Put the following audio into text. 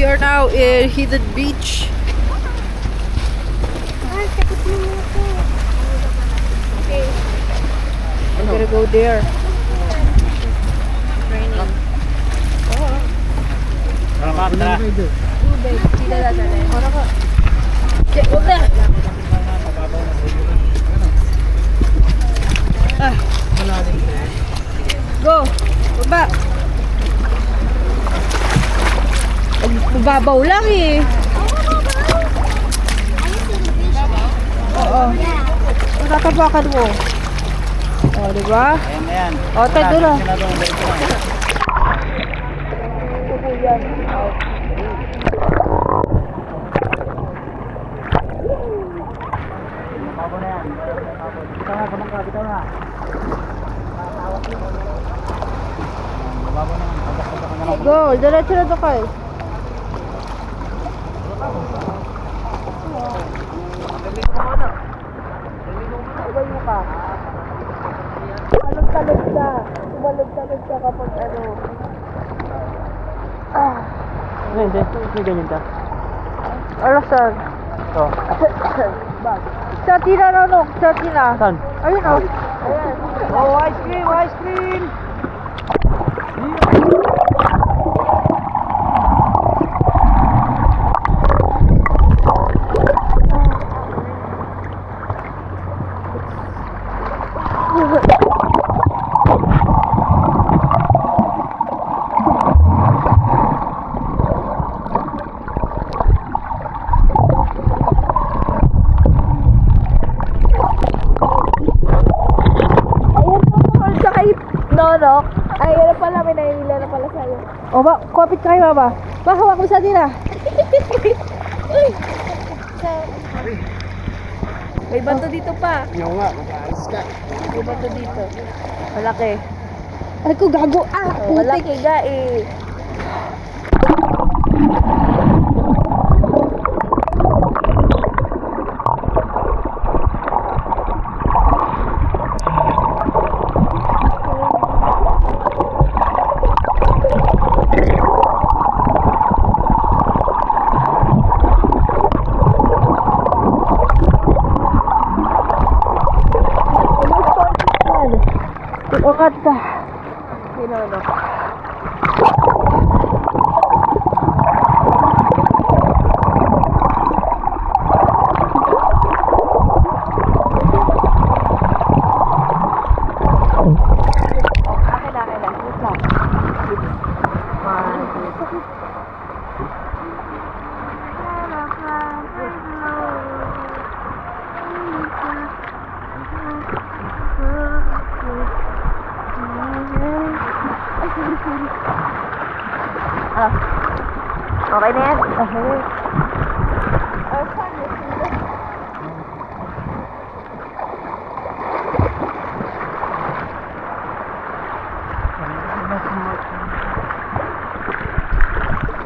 We are now in Hidden Beach. Okay. I'm gonna go there. Raining. Ano ka, tara. Tubig. Sila dadalhin. Ano ka? Check mo na! Ah, go! Baba! Mababaw lang eh. Oo. Tatapakan mo. O, diba? Ayan na yan. O, tayo doon ah. Sila doon, dito na. Babo na yan. Bitaw na, kamang ka, bitaw na. Babo na yan. Pagkas-pagkas na lang. Go! Diretso na to kayo. Tumayo ka. Talog-talog ka. Tumalog-talog ka kapag ano. Ah. Hindi, hindi ganyan ka. Alasan. Ito. Sa tina na no. Sa tina. Saan? Ayun o. Ayan. Oh, ice cream! Ice cream! Nonok. Ay, ano pala, may nahihila na pala sa'yo. O ba, kapit kayo ba? Ba, hawak mo sa tina. Uy! May bato dito pa. Yung nga, mag-aalis ka. May bato dito. Malaki. Ay ko gago. Ah, Oh, malaki ga eh. Ukat ka. Sinonok. Akin na. Wait lang. Okay na yan? Okay. Saan?